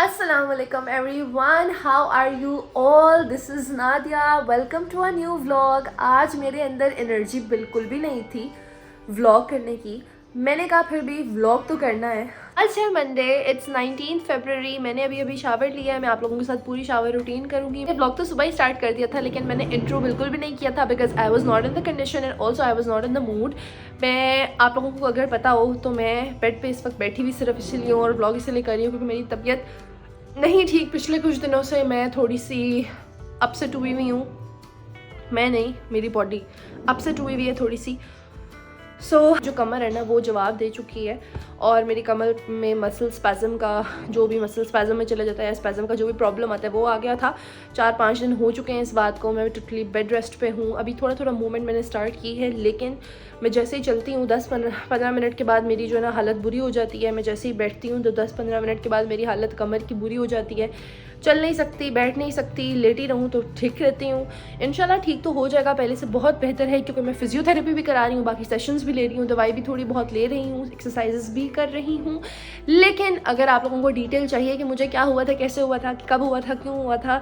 Assalamualaikum everyone, how are you all? This is Nadia. Welcome to a new vlog. आज मेरे अंदर energy बिल्कुल भी नहीं थी व्लॉग करने की। मैंने कहा फिर भी व्लॉग तो करना है। आज है मंडे, इट्स 19 फरवरी। मैंने अभी शावर लिया है। मैं आप लोगों के साथ पूरी शावर रूटीन करूंगी। मैं व्लॉग तो सुबह ही स्टार्ट कर दिया था, लेकिन मैंने इंट्रो बिल्कुल भी नहीं किया था because I was not in the condition and also I was not in the mood. मैं आप लोगों को अगर पता हो तो मैं बेड पे इस वक्त बैठी हुई सिर्फ इसलिए हूँ और व्लॉग इसलिए कर रही हूँ क्योंकि मेरी तबीयत नहीं ठीक। पिछले कुछ दिनों से मैं थोड़ी सी अपसेट हुई हुई हूँ। मैं नहीं, मेरी बॉडी अपसेट हुई हुई है थोड़ी सी। जो कमर है ना वो जवाब दे चुकी है और मेरी कमर में मसल स्पैज़म का जो भी मसल स्पैज़म में चला जाता है, स्पैज़म का जो भी प्रॉब्लम आता है वो आ गया था। 4-5 दिन हो चुके हैं इस बात को। मैं टोटली बेड रेस्ट पे हूँ। अभी थोड़ा थोड़ा मूवमेंट मैंने स्टार्ट की है, लेकिन मैं जैसे ही चलती हूँ 10-15 मिनट के बाद मेरी जो है ना हालत बुरी हो जाती है। मैं जैसे ही बैठती हूँ तो 10-15 मिनट के बाद मेरी हालत कमर की बुरी हो जाती है। चल नहीं सकती, बैठ नहीं सकती, लेटी रहूँ तो ठीक रहती हूँ। इंशाल्लाह ठीक तो हो जाएगा, पहले से बहुत बेहतर है क्योंकि मैं फिजियोथेरेपी भी करा रही हूँ, बाकी सेशंस भी ले रही हूँ, दवाई भी थोड़ी बहुत ले रही हूँ, एक्सरसाइजेस भी कर रही हूँ। लेकिन अगर आप लोगों को डिटेल चाहिए कि मुझे क्या हुआ था, कैसे हुआ था, कब हुआ था, क्यों हुआ था,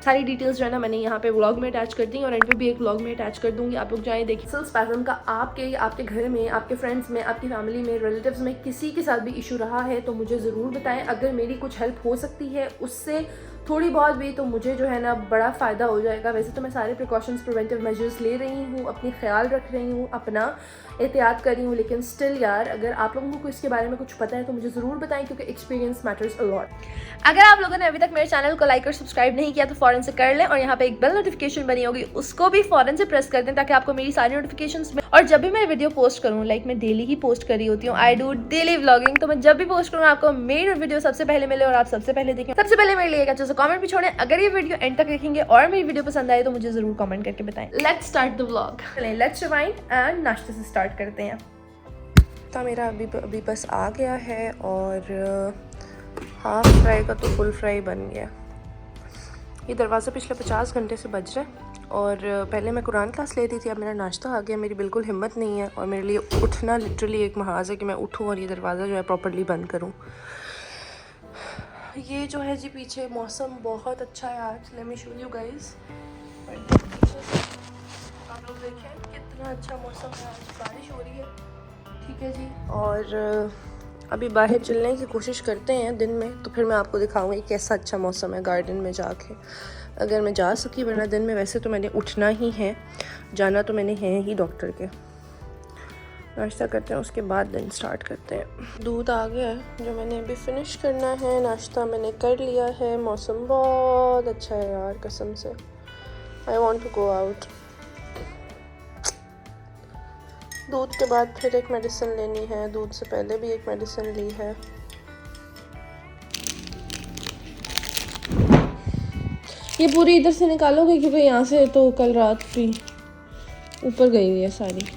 सारी डिटेल्स जो है ना मैंने यहाँ पे व्लॉग में अटैच कर दी और एंड पे भी एक व्लॉग में अटैच कर दूंगी। आप लोग जाएं देखिए। मसल स्पैज़म का आपके घर में, आपके फ्रेंड्स में, आपकी फैमिली में, रिलेटिव्स में किसी के साथ भी इशू रहा है तो मुझे ज़रूर बताएं। अगर मेरी कुछ हेल्प हो सकती है उससे थोड़ी बहुत भी, तो मुझे जो है ना बड़ा फ़ायदा हो जाएगा। वैसे तो मैं सारे प्रिकॉशंस, प्रिवेंटिव मेजर्स ले रही हूँ, अपनी ख्याल रख रही हूँ, अपना एहतियात कर रही हूँ, लेकिन स्टिल यार अगर आप लोगों को इसके बारे में कुछ पता है तो मुझे ज़रूर बताएं क्योंकि एक्सपीरियंस मैटर्स अ लॉट। अगर आप लोगों ने अभी तक मेरे चैनल को लाइक और सब्सक्राइब नहीं किया तो फ़ौरन से कर लें और यहाँ पे एक बेल नोटिफिकेशन बनी होगी उसको भी फ़ौरन से प्रेस कर दें ताकि आपको मेरी सारी नोटिफिकेशंस में। और जब भी मैं वीडियो पोस्ट करूँ, लाइक मैं डेली ही पोस्ट कर रही होती हूँ, आई डू डेली व्लॉगिंग, तो मैं जब भी पोस्ट करूँ आपको मेरी वीडियो सबसे पहले मिले और आप सबसे पहले देखें। सबसे पहले मेरे लिए अच्छा सा कमेंट भी छोड़ें। अगर ये वीडियो एंड तक देखेंगे और मेरी वीडियो पसंद आए तो मुझे ज़रूर कमेंट करके बताएं। Let's start the vlog. चलें, लेट्स रिवाइंड एंड नाश्ते से स्टार्ट करते हैं। तो मेरा अभी बस आ गया है और हाफ फ्राई का तो फुल फ्राई बन गया। ये दरवाज़ा पिछले 50 घंटे से बज रहा है और पहले मैं कुरान क्लास लेती थी, अब मेरा नाश्ता आ गया। मेरी बिल्कुल हिम्मत नहीं है और मेरे लिए उठना लिटरली एक महाज है कि मैं उठूँ और ये दरवाज़ा जो है प्रॉपर्ली बंद करूँ। ये जो है जी पीछे मौसम बहुत अच्छा है आज। Let me show you guys. आप लोग देखें कितना अच्छा मौसम है आज, बारिश हो रही है, ठीक है जी। और अभी बाहर चलने की कोशिश करते हैं दिन में, तो फिर मैं आपको दिखाऊंगी कैसा अच्छा मौसम है गार्डन में जाके, अगर मैं जा सकी। वरना दिन में वैसे तो मैंने उठना ही है, जाना तो मैंने है ही डॉक्टर के। नाश्ता करते हैं उसके बाद दिन स्टार्ट करते हैं। दूध आ गया है जो मैंने अभी फिनिश करना है। नाश्ता मैंने कर लिया है। मौसम बहुत अच्छा है यार कसम से। I want to go out. दूध के बाद फिर एक मेडिसिन लेनी है, दूध से पहले भी एक मेडिसिन ली है। ये पूरी इधर से निकालोगे क्योंकि यहाँ से तो कल रात भी ऊपर गई हुई है सारी।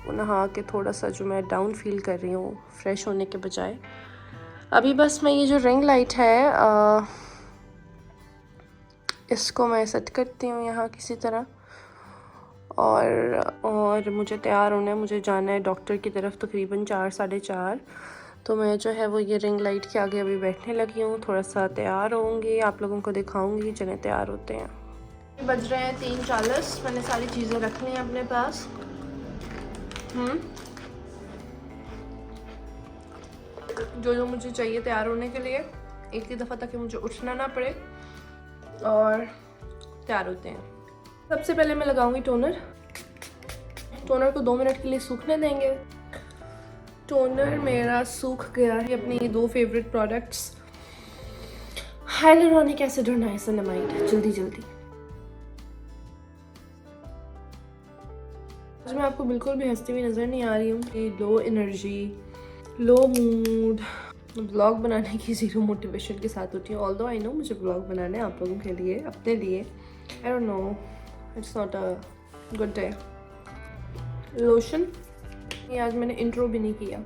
नहा के थोड़ा सा जो मैं डाउन फील कर रही हूँ फ्रेश होने के बजाय। अभी बस मैं ये जो रिंग लाइट है इसको मैं सेट करती हूँ यहाँ किसी तरह और मुझे तैयार होना है। मुझे जाना है डॉक्टर की तरफ तकरीबन 4-4:30। तो मैं जो है वो ये रिंग लाइट के आगे अभी बैठने लगी हूँ, थोड़ा सा तैयार होंगी, आप लोगों को दिखाऊंगी। चलें तैयार होते हैं। बज रहे हैं 3:40। मैंने सारी चीज़ें रख ली हैं अपने पास। जो मुझे चाहिए तैयार होने के लिए, एक ही दफ़ा ताकि मुझे उठना ना पड़े, और तैयार होते हैं। सबसे पहले मैं लगाऊंगी टोनर। टोनर को 2 मिनट के लिए सूखने देंगे। टोनर मेरा सूख गया है। अपनी 2 फेवरेट प्रोडक्ट्स हाइलुरोनिक एसिड और नाइसिनामाइड। जल्दी आज मैं आपको बिल्कुल भी हंसती हुई नज़र नहीं आ रही हूँ कि लो एनर्जी, लो मूड, व्लॉग बनाने की ज़ीरो मोटिवेशन के साथ होती हूँ। ऑल्दो आई नो मुझे व्लॉग बनाने आप लोगों के लिए, अपने लिए। I don't know, it's not a good day. Lotion, ये आज मैंने इंट्रो भी नहीं किया।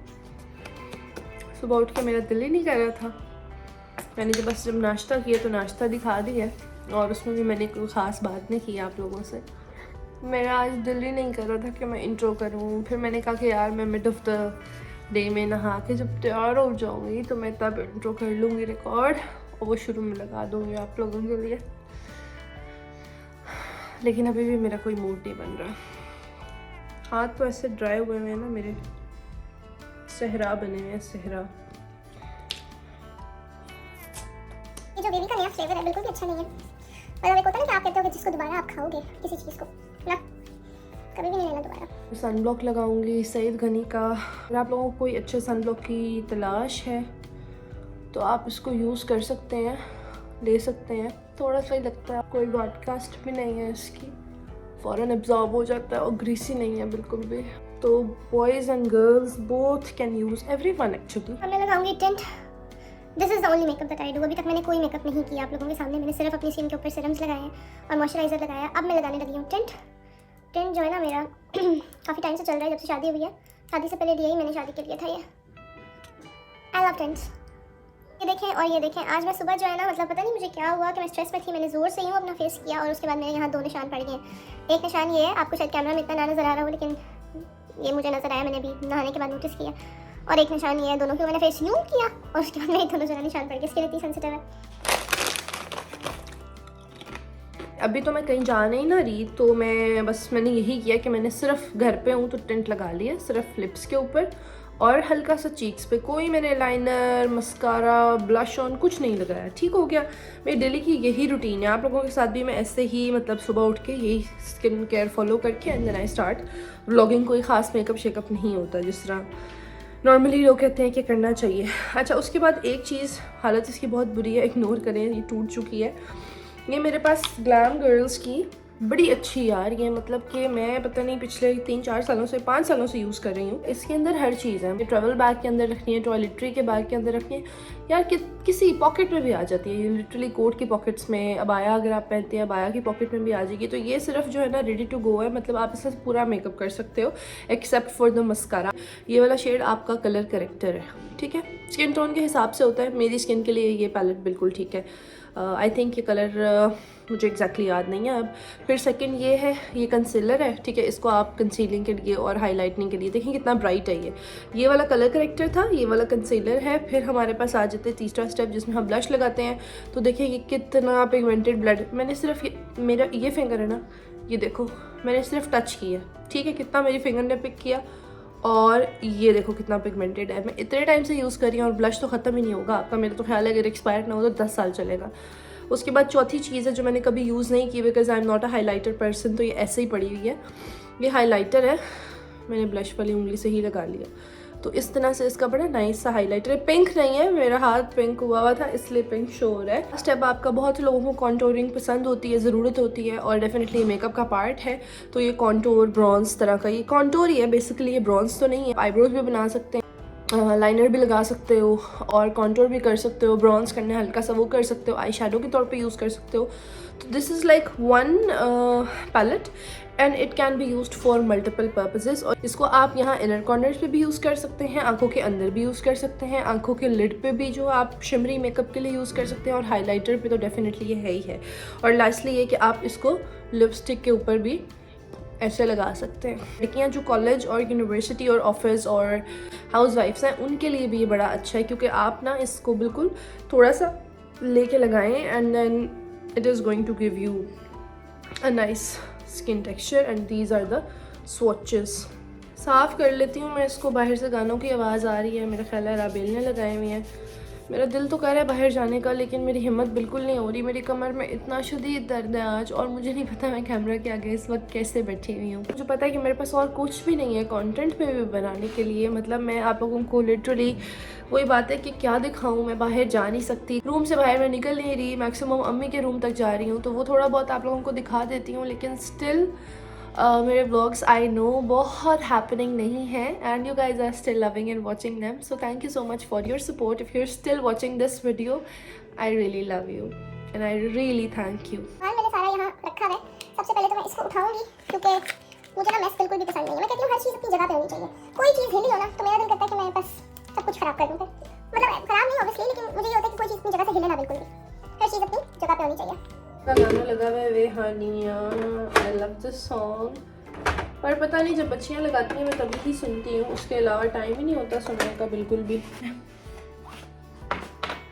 सुबह उठ के मेरा दिल ही नहीं कर रहा था। मैंने जब नाश्ता किया तो नाश्ता दिखा दिया और उसमें भी मैंने कोई ख़ास बात नहीं की आप लोगों से। मेरा आज दिल ही नहीं कर रहा था कि मैं इंट्रो करूं। फिर मैंने कहा कि यार मैं मिड ऑफ द डे में नहा के जब तैयार हो जाऊंगी तो मैं तब इंट्रो कर लूँगी रिकॉर्ड और वो शुरू में लगा दूँगी आप लोगों के लिए। लेकिन अभी भी मेरा कोई मूड नहीं बन रहा। हाथ तो ऐसे ड्राई हुए हैं ना मेरे, सहरा बने हुए हैं, सहरा। ये जो बेबी का नया फ्लेवर है बिल्कुल भी अच्छा नहीं है। मतलब एक होता है ना कि आप कहते हो कि जिसको दोबारा आप खाओगे किसी चीज़ को ना, कभी भी नहीं लेना दोबारा। सन ब्लॉक लगाऊंगी सईद घनी का। अगर आप लोगों को कोई अच्छे सन ब्लॉक की तलाश है तो आप इसको यूज़ कर सकते हैं, ले सकते हैं। थोड़ा सा ही लगता है, कोई ब्रॉडकास्ट भी नहीं है इसकी, फ़ौरन एब्जॉर्ब हो जाता है और ग्रीसी नहीं है बिल्कुल भी। तो boys and girls both can use, everyone actually. अब मैं लगाऊंगी tint. This is the only makeup that I do. अभी तक मैंने कोई मेकअप नहीं किया आप लोगों के सामने। मैंने सिर्फ अपनी स्किन के ऊपर सीरम्स लगाए हैं और मॉइस्चराइजर लगाया है। अब मैं लगाने लगी हूँ टिंट। टिंट जो है ना मेरा काफ़ी टाइम से चल रहा है, जब से शादी हुई है। शादी से पहले लिया ही मैंने, शादी के लिए था ये। I love tints. ये देखें और ये देखें। आज मैं सुबह जो है ना, मतलब पता नहीं मुझे क्या हुआ कि मैं स्ट्रेस में थी। मैंने ज़ोर से यूँ अपना फेस किया और उसके बाद मेरे यहाँ 2 निशान पड़ गए। एक निशान ये है, आपको शायद कैमरा में इतना ना नज़र आ रहा हो लेकिन ये मुझे नज़र आया, मैंने अभी नहाने के बाद नोटिस किया। और एक निशान ये है, दोनों के मैंने फेस यूँ किया और उसके बाद मेरे दोनों जगह निशान पड़ गए। इसके लिए इतनी सेंसिटिव है। अभी तो मैं कहीं जा नहीं ना रही, तो मैंने यही किया कि मैंने सिर्फ घर पे हूँ तो टिंट लगा लिया, सिर्फ लिप्स के ऊपर और हल्का सा चीक्स पे। कोई मैंने लाइनर, मस्कारा, ब्लश ऑन कुछ नहीं लगाया। ठीक हो गया। मेरी डेली की यही रूटीन है। आप लोगों के साथ भी मैं ऐसे ही, मतलब सुबह उठ के यही स्किन केयर फॉलो करके and then I start vlogging. कोई ख़ास मेकअप शेकअप नहीं होता जिस तरह नॉर्मली लोग कहते हैं कि करना चाहिए। अच्छा, उसके बाद एक चीज़, हालत इसकी बहुत बुरी है, इग्नोर करें, ये टूट चुकी है। ये मेरे पास ग्लैम गर्ल्स की बड़ी अच्छी यार, ये मतलब कि मैं पता नहीं पिछले 3-4 सालों से, 5 सालों से यूज़ कर रही हूँ। इसके अंदर हर चीज़ है। ट्रैवल बैग के अंदर रखनी है, टॉयलेटरी के बैग के अंदर रखनी है यार, किसी पॉकेट में भी आ जाती है। ये लिटरली कोट की पॉकेट्स में, अबाया अगर आप पहनते हैं अबाया की पॉकेट में भी आ जाएगी। तो ये सिर्फ जो है ना रेडी टू गो है, मतलब आप इससे पूरा मेकअप कर सकते हो एक्सेप्ट फॉर द मस्कारा। ये वाला शेड आपका कलर करेक्टर है, ठीक है, स्किन टोन के हिसाब से होता है। मेरी स्किन के लिए ये पैलेट बिल्कुल ठीक है। आई थिंक ये कलर मुझे एग्जैक्टली याद नहीं है अब। फिर सेकंड ये है, ये कंसीलर है, ठीक है। इसको आप कंसीलिंग के लिए और हाईलाइटनिंग के लिए, देखिए कितना ब्राइट है ये वाला कलर करेक्टर था, ये वाला कंसीलर है। फिर हमारे पास आ जाते हैं तीसरा स्टेप जिसमें हम ब्लश लगाते हैं। तो देखिए ये कितना पिगमेंटेड ब्लड, मैंने सिर्फ मेरा ये फिंगर है ना, ये देखो मैंने सिर्फ टच किया, ठीक है, कितना मेरी फिंगर ने पिक किया। और ये देखो कितना पिगमेंटेड है। मैं इतने टाइम से यूज़ कर रही हूँ और ब्लश तो ख़त्म ही नहीं होगा आपका। मेरा तो ख्याल है अगर एक्सपायर ना हो तो 10 साल चलेगा। उसके बाद चौथी चीज़ है जो मैंने कभी यूज़ नहीं की, because I am not a highlighter person, तो ये ऐसे ही पड़ी हुई है। ये हाइलाइटर है, मैंने ब्लश वाली उंगली से ही लगा लिया। तो इस तरह से इसका बड़ा नाइस सा हाइलाइटर है। पिंक नहीं है, मेरा हाथ पिंक हुआ था इसलिए पिंक शो हो रहा है। स्टेप आपका, बहुत लोगों को कॉन्टोरिंग पसंद होती है, ज़रूरत होती है और डेफिनेटली मेकअप का पार्ट है। तो ये कॉन्टोर ब्रॉन्ज तरह का, ये कॉन्टोर ही है बेसिकली, ये ब्रॉन्ज तो नहीं है। आईब्रोज भी बना सकते हैं, लाइनर भी लगा सकते हो और कॉन्टोर भी कर सकते हो। ब्रॉन्ज करना है हल्का सा वो कर सकते हो, आई शेडो के तौर पे यूज़ कर सकते हो। तो this is like one palette and it can be used for multiple purposes. और इसको आप यहाँ इनर कॉर्नर्स पे भी यूज़ कर सकते हैं, आंखों के अंदर भी यूज़ कर सकते हैं, आंखों के लिड पे भी जो आप शिमरी मेकअप के लिए यूज़ कर सकते हैं, और हाइलाइटर पे तो डेफिनेटली ये है ही है। और लास्टली ये कि आप इसको लिपस्टिक के ऊपर भी ऐसे लगा सकते हैं। लड़कियाँ जो कॉलेज और यूनिवर्सिटी और ऑफिस और हाउस वाइफ्स हैं उनके लिए भी ये बड़ा अच्छा है, क्योंकि आप ना इसको बिल्कुल थोड़ा सा लेके लगाएं and then it is going to give you a nice skin texture and these are the swatches. साफ़ कर लेती हूँ मैं इसको। बाहर से गानों की आवाज़ आ रही है, मेरा ख्याल है राबेल ने लगाए हुए हैं। मेरा दिल तो कर रहा है बाहर जाने का, लेकिन मेरी हिम्मत बिल्कुल नहीं हो रही। मेरी कमर में इतना शदीद दर्द है आज, और मुझे नहीं पता मैं कैमरा के आगे इस वक्त कैसे बैठी हुई हूँ। मुझे पता है कि मेरे पास और कुछ भी नहीं है कंटेंट पे भी बनाने के लिए। मतलब मैं आप लोगों को लिटरली वही बात है कि क्या दिखाऊँ, मैं बाहर जा नहीं सकती, रूम से बाहर मैं निकल नहीं रही। मैक्सिमम अम्मी के रूम तक जा रही हूँ, तो वो थोड़ा बहुत आप लोगों को दिखा देती हूँ, लेकिन स्टिल मेरे व्लॉग्स आई नो बहुत हैपनिंग नहीं है and you guys are still loving and watching them. So thank you so much for your support. If you are still watching this video, I really love you and I really thank you. मैंने सारा यहाँ रखा है। सबसे पहले तो मैं इसको उठाऊंगी क्योंकि मुझे ना मेस बिल्कुल भी पसंद नहीं है। मैं कहती हूँ हर चीज़ अपनी जगह पे होनी चाहिए। कोई चीज़ हिली हो ना तो मेरा दिल करता है कि मैं बस सब कुछ खराब कर दूँ। मतलब खराब नहीं ऑब्वियसली, लेकिन मुझे ये होता है कि कोई चीज़ अपनी जगह से हिले ना बिल्कुल भी। हर चीज़ अपनी जगह पे होनी चाहिए। गाना लगा वे वे हानिया, आई लव दिस सॉन्ग। पर पता नहीं, जब बच्चियाँ लगाती हैं मैं तभी ही सुनती हूँ, उसके अलावा टाइम ही नहीं होता सुनने का बिल्कुल भी।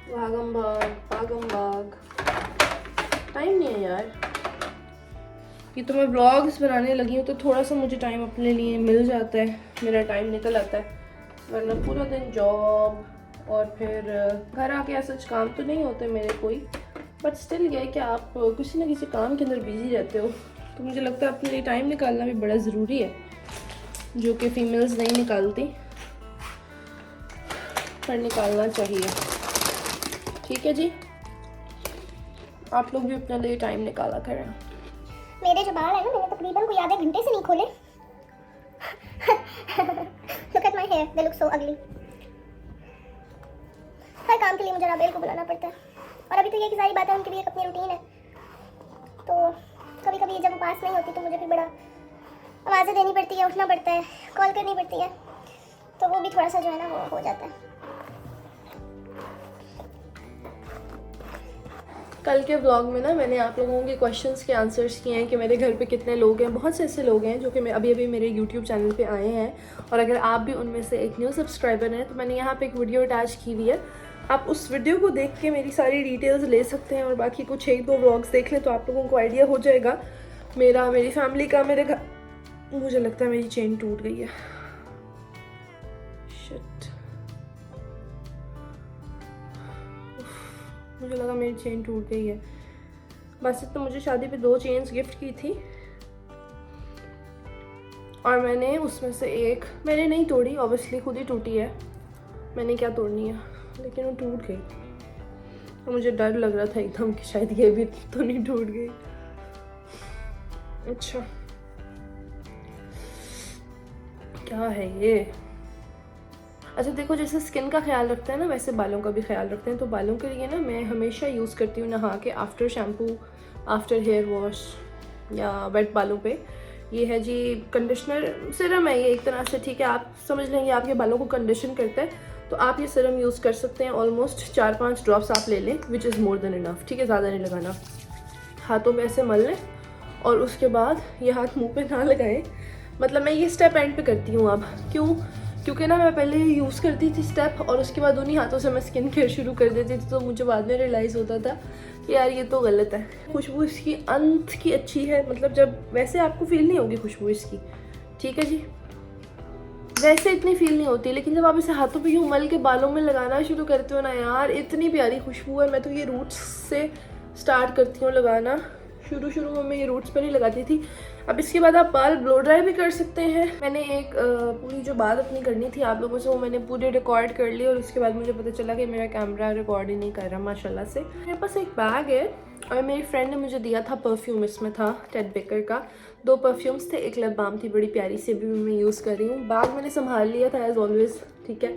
भागम भाग टाइम नहीं है यार। ये तो मैं व्लॉग्स बनाने लगी हूँ तो थोड़ा सा मुझे टाइम अपने लिए मिल जाता है, मेरा टाइम निकल आता है, वरना पूरा दिन जॉब और फिर घर आके ऐसा काम तो नहीं होते मेरे कोई। बट स्टिल ये है कि आप किसी ना किसी काम के अंदर बिजी रहते हो, तो मुझे लगता है अपने लिए टाइम निकालना भी बड़ा ज़रूरी है, जो कि फीमेल्स नहीं निकालती, पर निकालना चाहिए। ठीक है जी, आप लोग भी अपने लिए टाइम निकाला करें। मेरे जो बाल है ना, मैंने तकरीबन कोई आधे घंटे से नहीं खोले। Look at my hair, they look so ugly. हर काम के लिए मुझे राबेल को बुलाना पड़ता है, और अभी तो ये की सारी बातें उनकी भी एक अपनी रूटीन है, तो कभी कभी जब वो पास नहीं होती तो मुझे भी बड़ा आवाज़ें देनी पड़ती है, उठना पड़ता है, कॉल करनी पड़ती है, तो वो भी थोड़ा सा जो है ना वो हो जाता है। कल के व्लॉग में ना मैंने आप लोगों के क्वेश्चंस के आंसर्स किए हैं कि मेरे घर पे कितने लोग हैं। बहुत से ऐसे लोग हैं जो कि मैं अभी मेरे यूट्यूब चैनल पे आए हैं, और अगर आप भी उनमें से एक न्यू सब्सक्राइबर हैं तो मैंने यहाँ पे एक वीडियो अटैच की हुई है, आप उस वीडियो को देख के मेरी सारी डिटेल्स ले सकते हैं, और बाकी कुछ एक दो व्लॉग्स देख लें तो आप लोगों को आइडिया हो जाएगा मेरी फैमिली का, मेरे घर। मुझे लगता है मेरी चेन टूट गई है, शिट, मुझे लगा मेरी चेन टूट गई है। बस तो मुझे शादी पे 2 चेन्स गिफ्ट की थी, और मैंने उसमें से एक मैंने नहीं तोड़ी, ऑब्वियसली खुद ही टूटी है, मैंने क्या तोड़नी है, लेकिन वो टूट गई। तो मुझे डर लग रहा था एकदम कि शायद ये भी तो नहीं टूट गई। अच्छा, क्या है ये? अच्छा देखो, जैसे स्किन का ख्याल रखते हैं ना, वैसे बालों का भी ख्याल रखते हैं। तो बालों के लिए ना मैं हमेशा यूज़ करती हूँ नहा के, after shampoo, after hair wash या वेट बालों पे, ये है जी कंडीशनर सिरम है ये एक तरह से, ठीक है, आप समझ लेंगे आपके बालों को कंडीशन करता है, तो आप ये सिरम यूज़ कर सकते हैं। ऑलमोस्ट 4-5 ड्रॉप्स आप ले लें, which is more than enough, ठीक है, ज़्यादा नहीं लगाना। हाथों में ऐसे मल लें, और उसके बाद ये हाथ मुँह पे ना लगाएं। मतलब मैं ये स्टेप एंड पे करती हूँ अब, क्योंकि ना मैं पहले यूज़ करती थी स्टेप, और उसके बाद उन्हीं हाथों से मैं स्किन केयर शुरू कर देती थी, तो मुझे बाद में रियलाइज़ होता था कि यार ये तो गलत है। खुशबू इसकी अंत की अच्छी है, मतलब जब वैसे आपको फील नहीं होगी खुशबू इसकी, ठीक है जी, वैसे इतनी फील नहीं होती, लेकिन जब आप इसे हाथों पे यूँ मल के बालों में लगाना शुरू करते हो ना यार, इतनी प्यारी खुशबू है। मैं तो ये रूट्स से स्टार्ट करती हूँ लगाना, शुरू में मैं ये रूट्स पर नहीं लगाती थी। अब इसके बाद आप बाल ब्लो ड्राई भी कर सकते हैं। मैंने एक पूरी जो बात अपनी करनी थी आप लोगों से, वो मैंने पूरी रिकॉर्ड कर ली, और उसके बाद मुझे पता चला कि मेरा कैमरा रिकॉर्ड ही नहीं कर रहा माशाल्लाह से। मेरे पास एक बैग है, और मेरी फ्रेंड ने मुझे दिया था परफ्यूम, इसमें था टेड बेकर का 2 परफ्यूम्स थे, एक लिप बाम थी बड़ी प्यारी सी, भी मैं यूज़ कर रही हूँ। बैग मैंने संभाल लिया था एज ऑलवेज, ठीक है,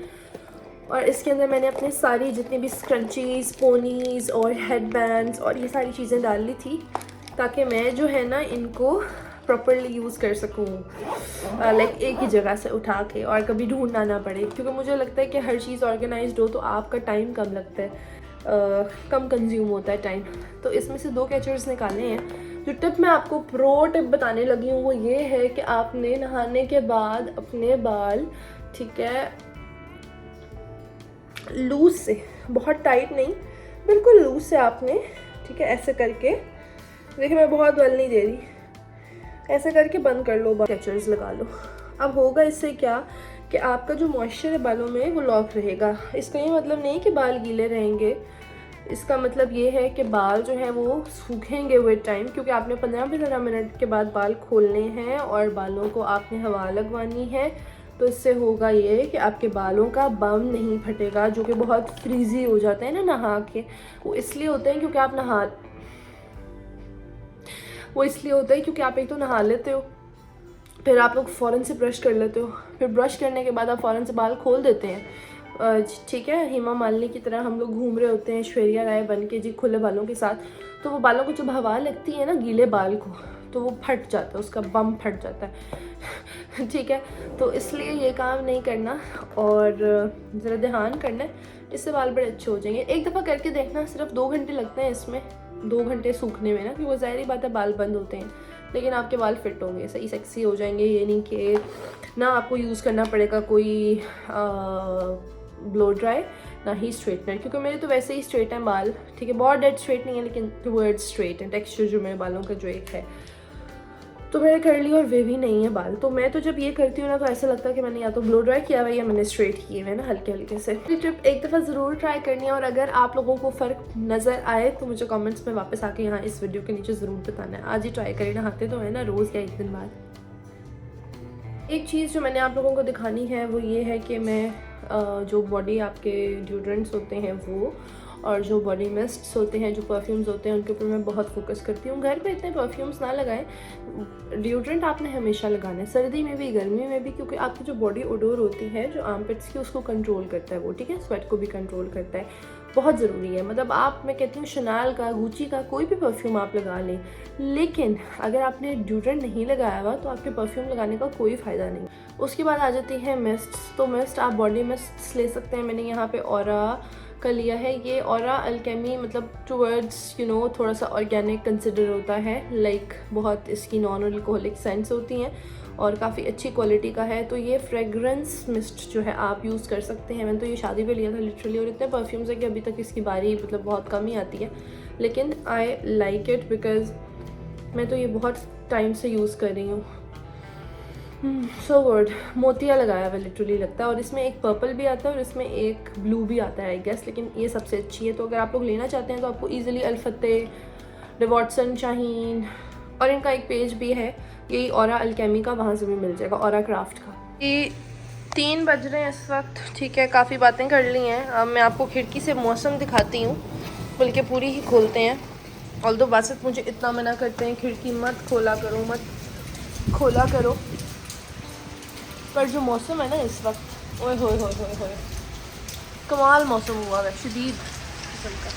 और इसके अंदर मैंने अपनी सारी जितनी भी स्क्रंचीज़, पोनीज़ और हेड बैंड्स और ये सारी चीज़ें डाल ली थी, ताकि मैं जो है ना इनको प्रॉपरली यूज़ कर सकूँ, लाइक एक ही जगह से उठा के, और कभी ढूंढना ना पड़े, क्योंकि मुझे लगता है कि हर चीज़ ऑर्गेनाइज्ड हो तो आपका टाइम कम लगता है, कम कंज्यूम होता है टाइम। तो इसमें से 2 कैचर्स निकाले हैं। जो टिप मैं आपको प्रो टिप बताने लगी हूँ वो ये है कि आपने नहाने के बाद अपने बाल, ठीक है, लूज से, बहुत टाइट नहीं, बिल्कुल लूज से आपने, ठीक है, ऐसे करके, देखिए मैं बहुत बल नहीं दे रही, ऐसे करके बंद कर लो, कैचर्स लगा लो। अब होगा इससे क्या कि आपका जो मॉइस्चर है बालों में वो लॉक रहेगा। इसका ये मतलब नहीं कि बाल गीले रहेंगे, इसका मतलब ये है कि बाल जो है वो सूखेंगे विद टाइम, क्योंकि आपने 15-15 मिनट के बाद बाल खोलने हैं और बालों को आपने हवा लगवानी है। तो इससे होगा ये कि आपके बालों का बम नहीं फटेगा, जो कि बहुत फ्रीजी हो जाते हैं ना नहा के, वो इसलिए होते हैं क्योंकि आप क्योंकि आप एक तो नहा लेते हो, फिर आप लोग फ़ौरन से ब्रश कर लेते हो, फिर ब्रश करने के बाद आप फ़ौरन से बाल खोल देते हैं, ठीक है, हेमा मालिनी की तरह हम लोग घूम रहे होते हैं ऐश्वर्या राय बन के जी खुले बालों के साथ। तो वो बालों को जब हवा लगती है ना गीले बाल को, तो वो फट जाता है, उसका बम फट जाता है ठीक है, तो इसलिए ये काम नहीं करना, और ज़रा ध्यान करना है, इससे बाल बड़े अच्छे हो जाएंगे। एक दफ़ा करके देखना, सिर्फ 2 घंटे लगते हैं इसमें, 2 घंटे सूखने में ना, क्योंकि वो ज़ाहिर बात है बाल बंद होते हैं, लेकिन आपके बाल फिट होंगे, सही सेक्सी हो जाएंगे। ये नहीं कि ना आपको यूज़ करना पड़ेगा कोई ब्लो ड्राई ना ही स्ट्रेटनर, क्योंकि मेरे तो वैसे ही स्ट्रेट हैं बाल, ठीक है, बहुत डेड स्ट्रेट नहीं है लेकिन टुवर्ड्स स्ट्रेट है। टेक्सचर जो मेरे बालों का जो एक है तो मेरे कर्ली और वेवी नहीं है बाल, तो मैं तो जब ये करती हूँ ना तो ऐसा लगता है कि मैंने या तो ब्लो ड्राई किया हुआ है या मैंने स्ट्रेट किए हुए ना हल्के हल्के से। ये ट्रिप एक दफ़ा ज़रूर ट्राई करनी है, और अगर आप लोगों को फ़र्क नज़र आए तो मुझे कमेंट्स में वापस आके यहाँ इस वीडियो के नीचे ज़रूर बताना है। आज ही ट्राई करें, नहाते तो है ना रोज़ या एक दिन बाद। एक चीज़ जो मैंने आप लोगों को दिखानी है वो ये है कि मैं जो बॉडी आपके ड्यूड्रेंट्स होते हैं वो और जो बॉडी मिस्ट्स होते हैं, जो परफ्यूम्स होते हैं, उनके ऊपर मैं बहुत फोकस करती हूँ। घर पे इतने परफ्यूम्स ना लगाएं, डिओड्रेंट आपने हमेशा लगाना है, सर्दी में भी गर्मी में भी, क्योंकि आपकी जो बॉडी ओडोर होती है जो आर्मपिट्स की उसको कंट्रोल करता है वो, ठीक है, स्वेट को भी कंट्रोल करता है, बहुत ज़रूरी है। मतलब आप, मैं कहती हूँ शनाल का, गुची का कोई भी परफ्यूम आप लगा लें, लेकिन अगर आपने डिओड्रेंट नहीं लगाया हुआ तो आपके परफ्यूम लगाने का कोई फ़ायदा नहीं। उसके बाद आ जाती है मिस्ट्स, तो मिस्ट आप बॉडी मिस्ट्स ले सकते हैं। मैंने यहाँ पे ऑरा का लिया है, ये ऑरा अल्केमी, मतलब टुवर्ड्स थोड़ा सा ऑर्गेनिक कंसिडर होता है, लाइक बहुत इसकी नॉन अल्कोहलिक सेंट्स होती हैं और काफ़ी अच्छी क्वालिटी का है। तो ये फ्रेगरेंस मिस्ट जो है आप यूज़ कर सकते हैं। मैंने तो ये शादी पे लिया था लिटरली, और इतने परफ्यूम्स है कि अभी तक इसकी बारी मतलब बहुत कम ही आती है, लेकिन आई लाइक इट बिकॉज़ मैं तो ये बहुत टाइम से यूज़ कर रही हूँ। So good. मोतिया लगाया हुआ लिटरली लगता है, और इसमें एक पर्पल भी आता है और इसमें एक ब्लू भी आता है आई गेस, लेकिन ये सबसे अच्छी है। तो अगर आप लोग लेना चाहते हैं तो आपको ईजिली अल्फते, डेवॉटसन, शाहीन, और इनका एक पेज भी है यही ऑरा अल्केमी का, वहाँ से भी मिल जाएगा, ऑरा क्राफ्ट का। ये 3 बज रहे हैं इस वक्त, ठीक है, काफ़ी बातें कर ली हैं। अब मैं आपको खिड़की से मौसम दिखाती हूँ, बल्कि पूरी ही खोलते हैं। ऑल्दो बासित मुझे इतना मना करते हैं खिड़की मत खोला करो, मत खोला करो, पर जो मौसम है ना इस वक्त, ओए होए होए होए होए, कमाल मौसम हुआ है, शदीद किस्म का।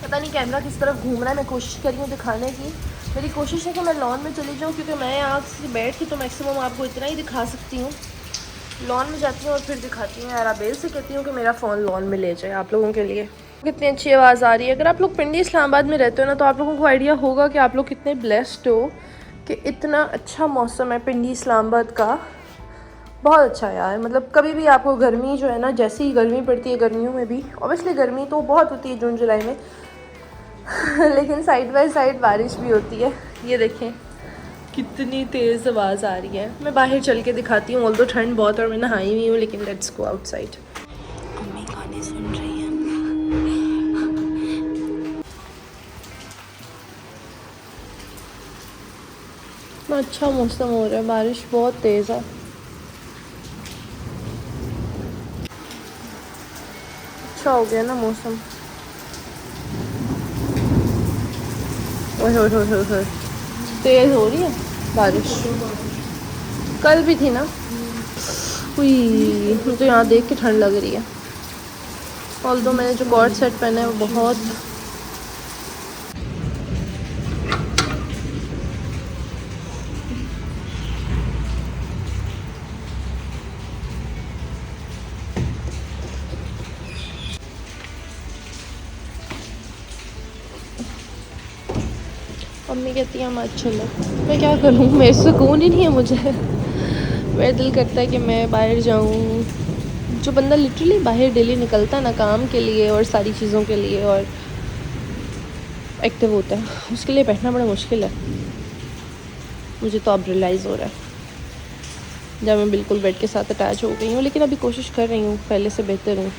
पता नहीं कैमरा किस तरफ घूम रहा है, मैं कोशिश कर रही हूँ दिखाने की। मेरी कोशिश है कि मैं लॉन में चली जाऊँ, क्योंकि मैं यहाँ से बैठ के तो मैक्सिमम आपको इतना ही दिखा सकती हूँ। लॉन में जाती हूँ और फिर दिखाती हूँ। यार आबेल से कहती हूँ कि मेरा फ़ोन लॉन में ले जाए आप लोगों के लिए। कितनी अच्छी आवाज़ आ रही है। अगर आप लोग पिंडी इस्लामाबाद में रहते हो ना तो आप लोगों को आइडिया होगा कि आप लोग कितने ब्लेस्ड हो कि इतना अच्छा मौसम है पिंडी इस्लामाबाद का। बहुत अच्छा है यार, मतलब कभी भी आपको गर्मी जो है ना, जैसे ही गर्मी पड़ती है, गर्मियों में भी ऑब्वियसली गर्मी तो बहुत होती है जून जुलाई में लेकिन साइड बाय साइड बारिश भी होती है। ये देखें कितनी तेज़ आवाज़ आ रही है। मैं बाहर चल के दिखाती हूँ, ऑल्दो ठंड बहुत और मैं नहाई हुई हूँ, लेकिन लेट्स गो आउटसाइड। अम्मी गाने सुन रही है। अच्छा मौसम हो रहा है, बारिश बहुत तेज़ है। अच्छा हो गया ना मौसम। ओए होए होए होए होए, तेज़ हो रही है बारिश, कल भी थी ना। हुई, मुझे यहाँ देख के ठंड लग रही है। ऑल्दो मैंने जो कॉर्ड सेट पहना है वो बहुत मम्मी कहती है हम अच्छे लग। मैं क्या करूँ, मेरे सुकून ही नहीं है मुझे। मेरा दिल करता है कि मैं बाहर जाऊँ। जो बंदा लिटरली बाहर डेली निकलता है ना काम के लिए और सारी चीज़ों के लिए और एक्टिव होता है, उसके लिए बैठना बड़ा मुश्किल है। मुझे तो अब रियलाइज़ हो रहा है जब मैं बिल्कुल बेड के साथ अटैच हो गई हूँ। लेकिन अभी कोशिश कर रही हूँ पहले से बेहतर हूँ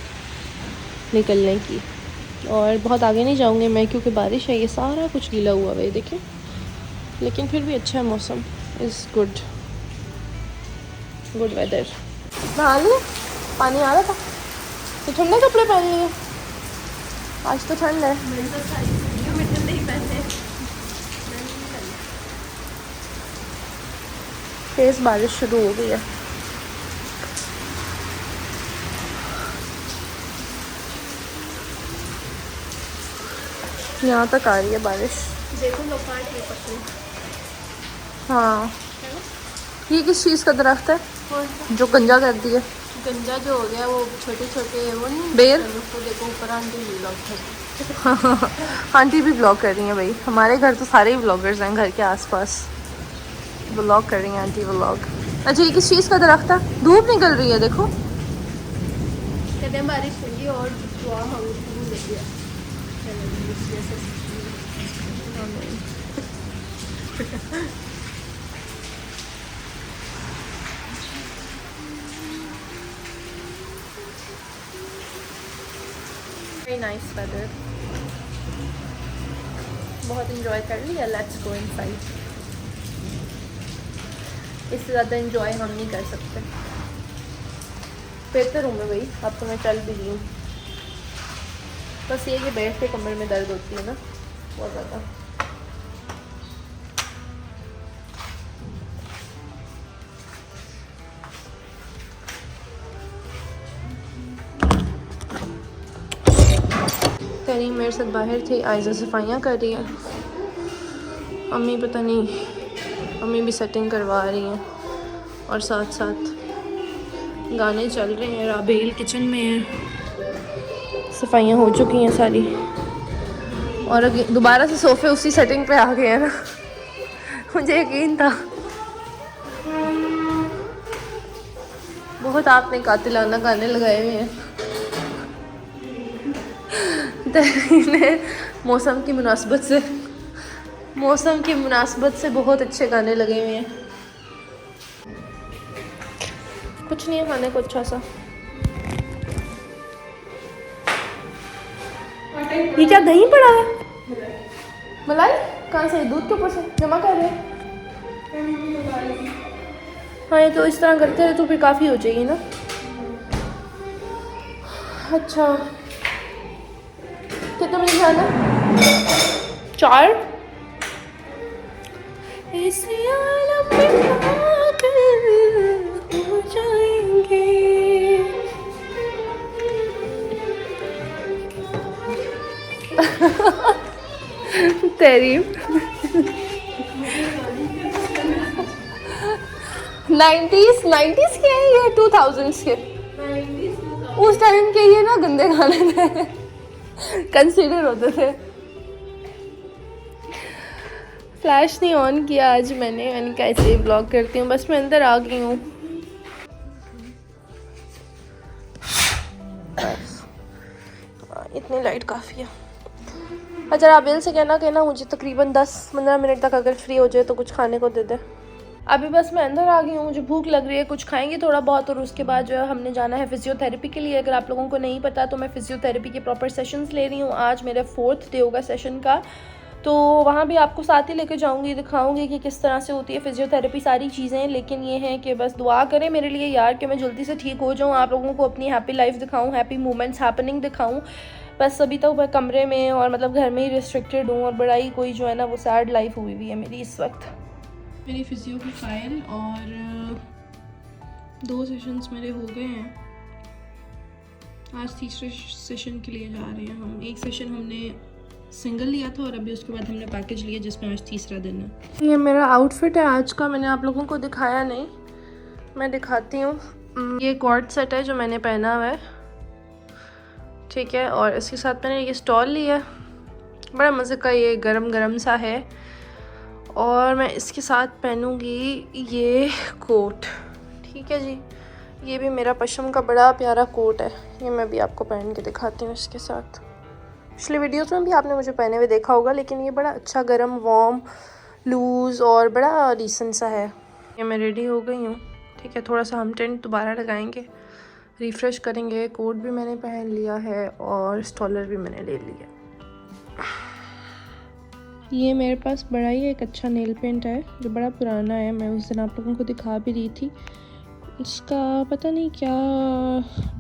निकलने की, और बहुत आगे नहीं जाऊँगी मैं क्योंकि बारिश है, ये सारा कुछ गीला हुआ है देखें। लेकिन फिर भी अच्छा है मौसम, इज़ गुड, गुड वेदर। नहा लिया, पानी आ रहा था तो ठंडे कपड़े पहन लिए। आज तो ठंड है। तेज़ बारिश शुरू हो गई है। यहाँ तक आ रही है बारिश। देखो लोग काट रहे पत्ते। हाँ, ये किस चीज़ का दरख्त है जो गंजा कर दिया? गंजा जो हो गया वो छोटे छोटे वो नहीं बेर उसको देखो ऊपर आंटी भी ब्लॉग कर आंटी भी ब्लॉग कर रही हैं भाई। हमारे घर तो सारे ही ब्लॉगर्स हैं, घर के आसपास ब्लॉग कर रही हैं आंटी ब्लॉग। अच्छा ये किस चीज़ का दरख्त है? धूप निकल रही है देखो। कहते हैं बारिश होगी और दुआ हम लग गया वेरी नाइस वेदर, बहुत इंजॉय कर लिया। Let's go inside. इससे ज़्यादा इंजॉय हम नहीं कर सकते। बेहतर हूँ मैं भाई, अब तो मैं चल भी रही हूँ। बस ये कि बैठ के कमर में दर्द होती है ना बहुत ज़्यादा। करीम मेरे साथ बाहर थे, आयज़ा सफाइयाँ कर रही हैं। अम्मी पता नहीं, अम्मी भी सेटिंग करवा रही हैं और साथ साथ गाने चल रहे हैं। राबेल किचन में है, सफाइयाँ हो चुकी हैं सारी और दोबारा से सोफ़े उसी सेटिंग पे आ गए हैं ना। मुझे यकीन था। बहुत आपने कातिलाना गाने लगाए हुए हैं। ने मौसम की मुनासबत से बहुत अच्छे गाने लगे हुए हैं। कुछ नहीं है खाने को अच्छा सा। ये क्या दही पड़ा है? मलाई कहाँ से? दूध के ऊपर से जमा कर रहे हैं। हाँ ये तो इस तरह करते हैं तो फिर काफ़ी हो जाएगी ना। अच्छा कितने बजे जाना? 4। इस आलम में पागल हो जाएंगे। तेरी 90s के हैं या 2000s के? उस टाइम के ये ना गंदे गाने थे, कंसीडर होते थे। फ्लैश नहीं ऑन किया आज मैंने कैसे ही ब्लॉग करती हूँ। बस मैं अंदर आ गई हूँ। इतनी लाइट काफ़ी है। अच्छा राबेल से कहना मुझे तकरीबन 10-15 मिनट तक अगर फ्री हो जाए तो कुछ खाने को दे दे। अभी बस मैं अंदर आ गई हूँ, मुझे भूख लग रही है, कुछ खाएंगे थोड़ा बहुत और उसके बाद जो है हमने जाना है फिजियोथेरेपी के लिए। अगर आप लोगों को नहीं पता तो मैं फिजियोथेरेपी के प्रॉपर सेशंस ले रही हूँ। आज मेरा 4th डे होगा सेशन का, तो वहाँ भी आपको साथ ही लेकर जाऊँगी, दिखाऊँगी कि किस तरह से होती है फिजियोथेरेपी, सारी चीज़ें। लेकिन ये है कि बस दुआ करें मेरे लिए यार कि मैं जल्दी से ठीक हो जाऊँ, आप लोगों को अपनी हैप्पी लाइफ दिखाऊँ, हैप्पी मोमेंट्स हैपनिंग दिखाऊँ। बस अभी तक मैं कमरे में और मतलब घर में ही रिस्ट्रिक्टेड हूँ और बड़ा ही कोई जो है ना वो सैड लाइफ हुई हुई है मेरी इस वक्त। मेरी फिजियो की फ़ाइल और 2 सेशंस मेरे हो गए हैं। आज तीसरे सेशन के लिए जा रहे हैं हम। एक सेशन हमने सिंगल लिया था और अभी उसके बाद हमने पैकेज लिया जिसमें आज तीसरा दिन है। ये मेरा आउटफिट है आज का, मैंने आप लोगों को दिखाया नहीं, मैं दिखाती हूँ। ये कॉर्ड सेट है जो मैंने पहना हुआ है, ठीक है। और इसके साथ मैंने ये स्टॉल लिया, बड़ा मज़े का, ये गरम गरम सा है। और मैं इसके साथ पहनूंगी ये कोट, ठीक है जी। ये भी मेरा पश्चिम का बड़ा प्यारा कोट है, ये मैं भी आपको पहन के दिखाती हूँ इसके साथ। पिछले वीडियोस में भी आपने मुझे पहने हुए देखा होगा, लेकिन ये बड़ा अच्छा गरम वार्म लूज़ और बड़ा डिसेंट सा है। ये मैं रेडी हो गई हूँ, ठीक है। थोड़ा सा हम टेंट दोबारा लगाएंगे, रिफ़्रेश करेंगे। कोट भी मैंने पहन लिया है और स्टॉलर भी मैंने ले लिया। ये मेरे पास बड़ा ही एक अच्छा नेल पेंट है जो बड़ा पुराना है, मैं उस दिन आप लोगों को दिखा भी रही थी। इसका पता नहीं क्या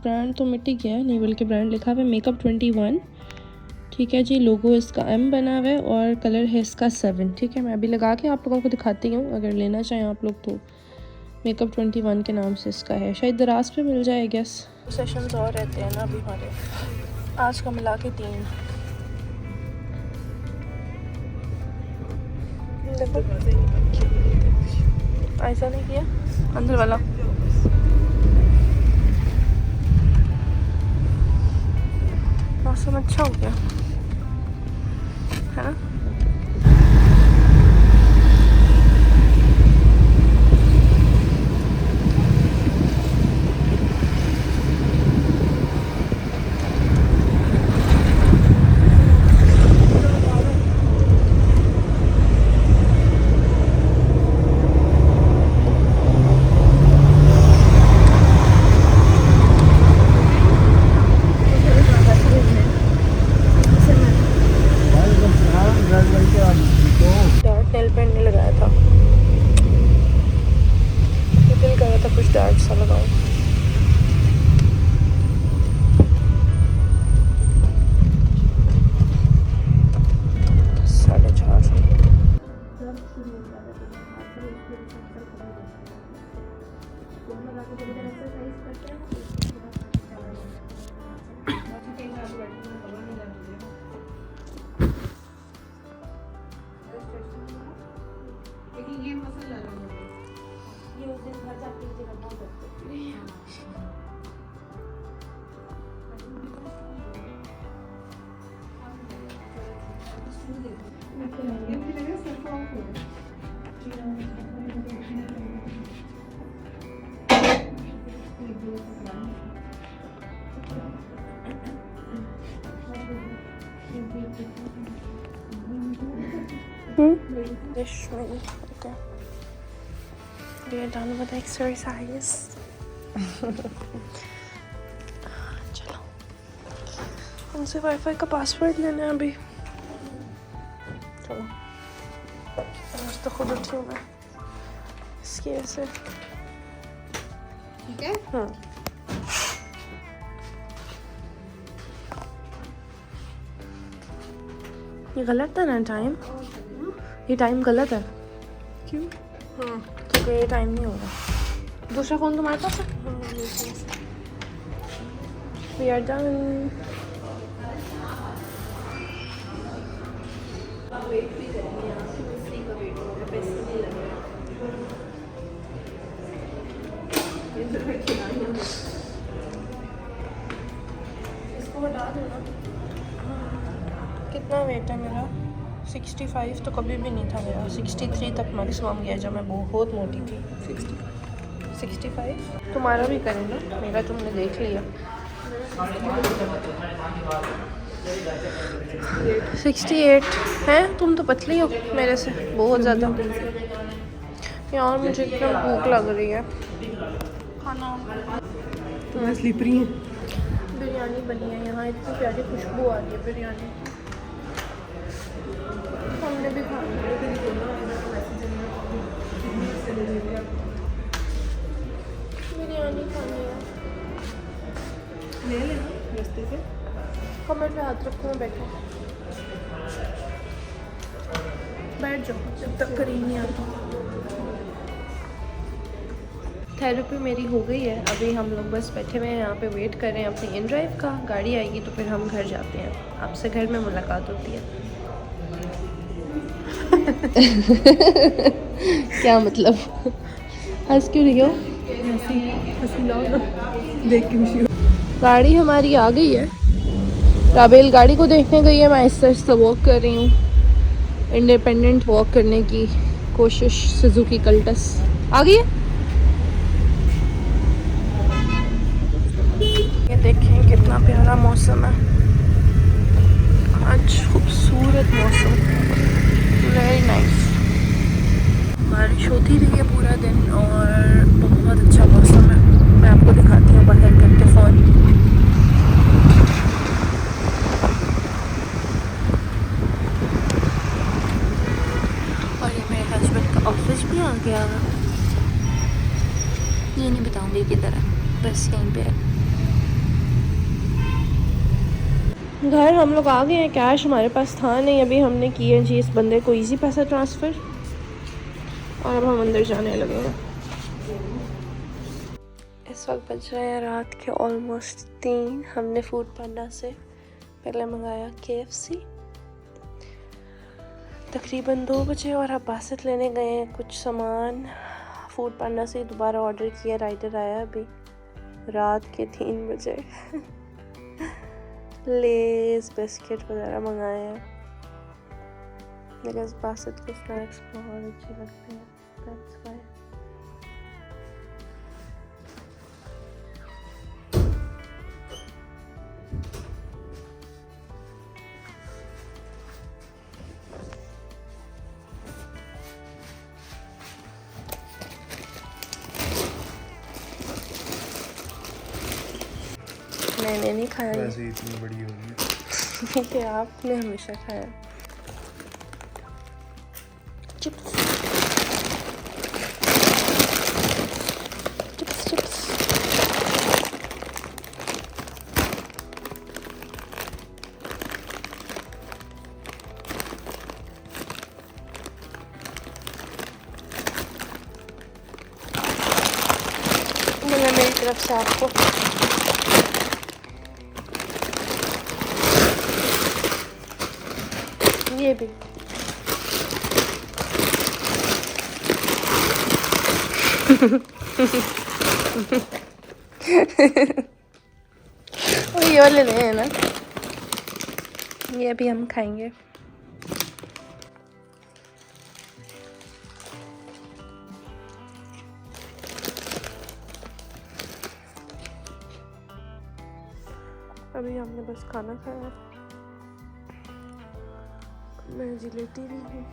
ब्रांड तो मिट ही गया है, नहीं बल्कि ब्रांड लिखा हुआ है मेकअप 21, ठीक है जी। लोगो इसका M बना हुआ है और कलर है इसका 7, ठीक है। मैं अभी लगा के आप लोगों को दिखाती हूँ, अगर लेना चाहें आप लोग तो। मेकअप 21 के नाम से इसका है, शायद दराज पे मिल जाए गैस। सेशंस और रहते हैं ना अभी हमारे, आज का मिला के 3। देखो ऐसा नहीं किया अंदर वाला। मौसम अच्छा हो गया है ना। नेल पेंट नहीं लगाया था, दिल कर रहा था कुछ डार्क सा लगाऊं। Okay. We are done with exercise. चलो उनसे वाईफाई का पासवर्ड लेना है अभी। चलो आज तो खुद उठी हूँ मैं इसकी वजह से। ठीक है। ये गलत था ना टाइम, ये टाइम गलत है। क्यों? क्योंकि ये टाइम नहीं होगा। दूसरा फ़ोन तुम्हारे पास है? We are done. इसको हटा दो ना। कितना वेट है मेरा? 65 तो कभी भी नहीं था मेरा, 63 तक मैक्सिमम गया जब मैं बहुत मोटी थी। 65 तुम्हारा भी करें ना, मेरा तुमने देख लिया। 68 है, तुम तो पतली हो मेरे से बहुत ज़्यादा। यार मुझे इतना भूख लग रही है, खाना तुम्हारा स्लीपरी है। बिरयानी बनी है यहाँ, इतनी प्यारी खुशबू आ रही है बिरयानी। हमने भी खाना बिरयानी खानी है। ले लेना रास्ते से। कमर पे हाथ रखो, मैं बैठो, बैठ जाओ जब तक करीब नहीं आता। थेरेपी मेरी हो गई है, अभी हम लोग बस बैठे हुए हैं यहाँ पे, वेट कर रहे हैं अपनी इन ड्राइव का। गाड़ी आएगी तो फिर हम घर जाते हैं, आपसे घर में मुलाकात होती है। क्या मतलब, हंस क्यों रही हो? देख के खुशी हो। गाड़ी हमारी आ गई है, राबेल गाड़ी को देखने गई है, मैं आहिस्ता वॉक कर रही हूँ, इंडिपेंडेंट वॉक करने की कोशिश। सुजुकी कल्टस आ गई है। ये देखें कितना प्यारा मौसम है आज, खूबसूरत मौसम, वेरी नाइस। बारिश होती रही है पूरा दिन और बहुत अच्छा मौसम है। मैं आपको दिखाती हूँ बाहर करके फ़ोन। और ये मेरे हस्बैंड का ऑफिस भी आ गया, ये नहीं बताऊंगी किधर है, बस यहीं पे है। घर हम लोग आ गए हैं, कैश हमारे पास था नहीं, अभी हमने किए जी इस बंदे को इजी पैसा ट्रांसफ़र, और अब हम अंदर जाने लगे हैं। इस वक्त बज रहे हैं रात के ऑलमोस्ट 3। हमने फूड पांडा से पहले मंगाया KFC तकरीबन 2 बजे, और अब बासत लेने गए हैं कुछ सामान। फूड पांडा से दोबारा ऑर्डर किया, राइडर आया अभी रात के 3 बजे। लेस बिस्किट वगैरह मंगाए हैं बिकॉज बासित के स्नैक्स बहुत अच्छे लगते हैं, दैट्स व्हाई। मैंने नहीं खाया ये। वैसे इतनी बड़ी होगी कि आपने हमेशा खाया। चिप्स चिप्स चिप्स मिला मेरी तरफ से आपको। ये भी और ये वाले नहीं है ना, ये भी हम खाएंगे। अभी हमने बस खाना खाया, मैं जिलेटी भी हूँ।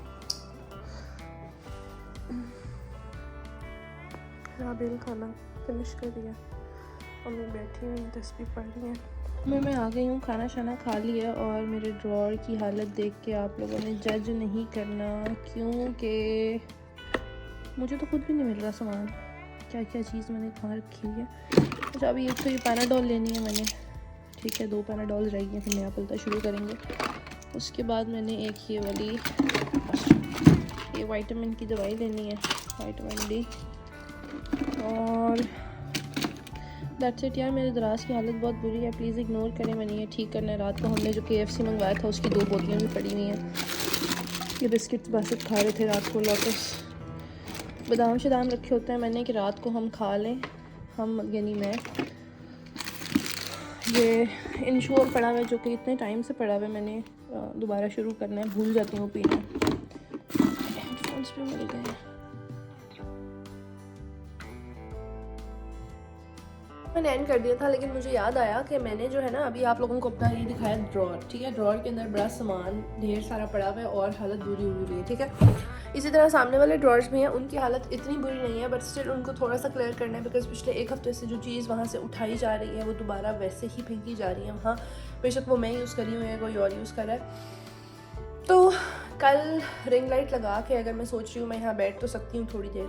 राबिल खाना फिनिश कर दिया और मैं बैठी हुई तस्वीर पढ़ रही है। मैं आ गई हूँ, खाना शाना खा लिया और मेरे ड्रॉअर की हालत देख के आप लोगों ने जज नहीं करना, क्योंकि मुझे तो खुद भी नहीं मिल रहा सामान, क्या क्या चीज़ मैंने कहाँ रखी हुई है। अच्छा अभी एक तो ये पैनाडोल लेनी है मैंने, ठीक है 2 पैनाडोल रह गई, फिर नया पलता शुरू करेंगे। उसके बाद मैंने एक ये वाली ये विटामिन की दवाई लेनी है, विटामिन डी, और दैट्स इट यार। मेरे दराज की हालत बहुत बुरी है, प्लीज़ इग्नोर करें, मैंने ये ठीक करना है। रात को हमने जो KFC मंगवाया था उसकी 2 बोतलें भी पड़ी हुई हैं। ये बिस्किट्स बासित खा रहे थे रात को, लोटस बादाम शदाम रखे होते हैं मैंने कि रात को हम खा लें, हम यानी मैं। ये इंश्योर पड़ा हुआ है जो कि इतने टाइम से पड़ा हुआ है, मैंने दोबारा शुरू करना है, भूल जाती हूँ पीना। हेडफोन्स भी मिल गए हैं। मैंने एंड कर दिया था, लेकिन मुझे याद आया कि मैंने जो है ना अभी आप लोगों को अपना ये दिखाया ड्रॉअर, ठीक है। ड्रॉअर के अंदर बड़ा सामान ढेर सारा पड़ा हुआ है और हालत बुरी हुई है, ठीक है। इसी तरह सामने वाले ड्रॉअर्स भी हैं, उनकी हालत इतनी बुरी नहीं है, बट स्टिल उनको थोड़ा सा क्लियर करना है, बिकॉज पिछले 1 हफ्ते से जो चीज़ वहाँ से उठाई जा रही है वो दोबारा वैसे ही फेंकी जा रही है वहाँ। बेशक वो मैं यूज़ करी हुई है, कोई और यूज़ कर रहा है। तो कल रिंग लाइट लगा के अगर मैं सोच रही हूँ मैं यहाँ बैठ तो सकती हूँ थोड़ी देर,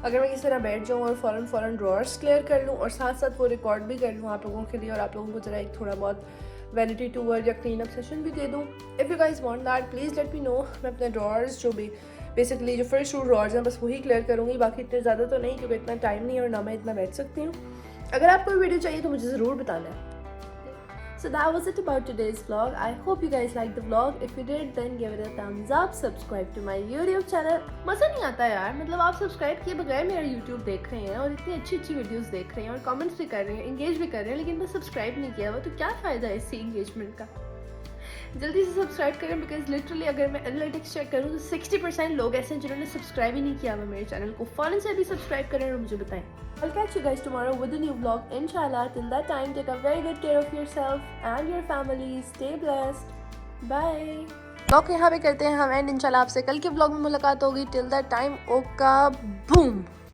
अगर मैं किसी तरह बैठ जाऊँ और फ़ौरन ड्रॉअर्स क्लियर कर लूँ और साथ साथ वो रिकॉर्ड भी कर लूँ आप लोगों के लिए, और आप लोगों को ज़रा एक थोड़ा बहुत वैनिटी टूर या क्लीन अप सेशन भी दे दूँ। If you guys want that please let me know. मैं अपने ड्रॉअर्स जो भी बेसिकली जो फर्स्ट 2 ड्रॉअर्स हैं बस वही क्लियर करूँगी, बाकी इतने ज़्यादा तो नहीं, क्योंकि इतना टाइम नहीं है और ना मैं इतना बैठ सकती हूँ। अगर आपको वीडियो चाहिए तो मुझे ज़रूर बताना है। So that was it about today's vlog. I hope you guys liked the vlog. If you did, then give it a thumbs up. Subscribe to my YouTube channel. मज़ा नहीं आता यार, मतलब आप सब्सक्राइब किए बगैर मेरा YouTube देख रहे हैं और इतनी अच्छी अच्छी वीडियोस देख रहे हैं और कमेंट्स भी कर रहे हैं, इंगेज भी कर रहे हैं, लेकिन बस सब्सक्राइब नहीं किया हुआ, तो क्या फ़ायदा है इसी इंगेजमेंट का। जल्दी से सब्सक्राइब करें, बिकॉज लिटरली अगर मैं एनालिटिक्स चेक करूँ तो 60% लोग ऐसे हैं जिन्होंने सब्सक्राइब ही नहीं किया हुआ मेरे चैनल को। फ़ौरन से अभी सब्सक्राइब करें और मुझे बताएं। I'll catch you guys tomorrow with a new vlog, inshallah. Till that time, take a very good care of yourself and your family. Stay blessed. Bye. vlog यहाँ पे करते हैं हम एंड, इंशाल्लाह आपसे कल के vlog में मुलाकात होगी। Till that time, ओका बूम।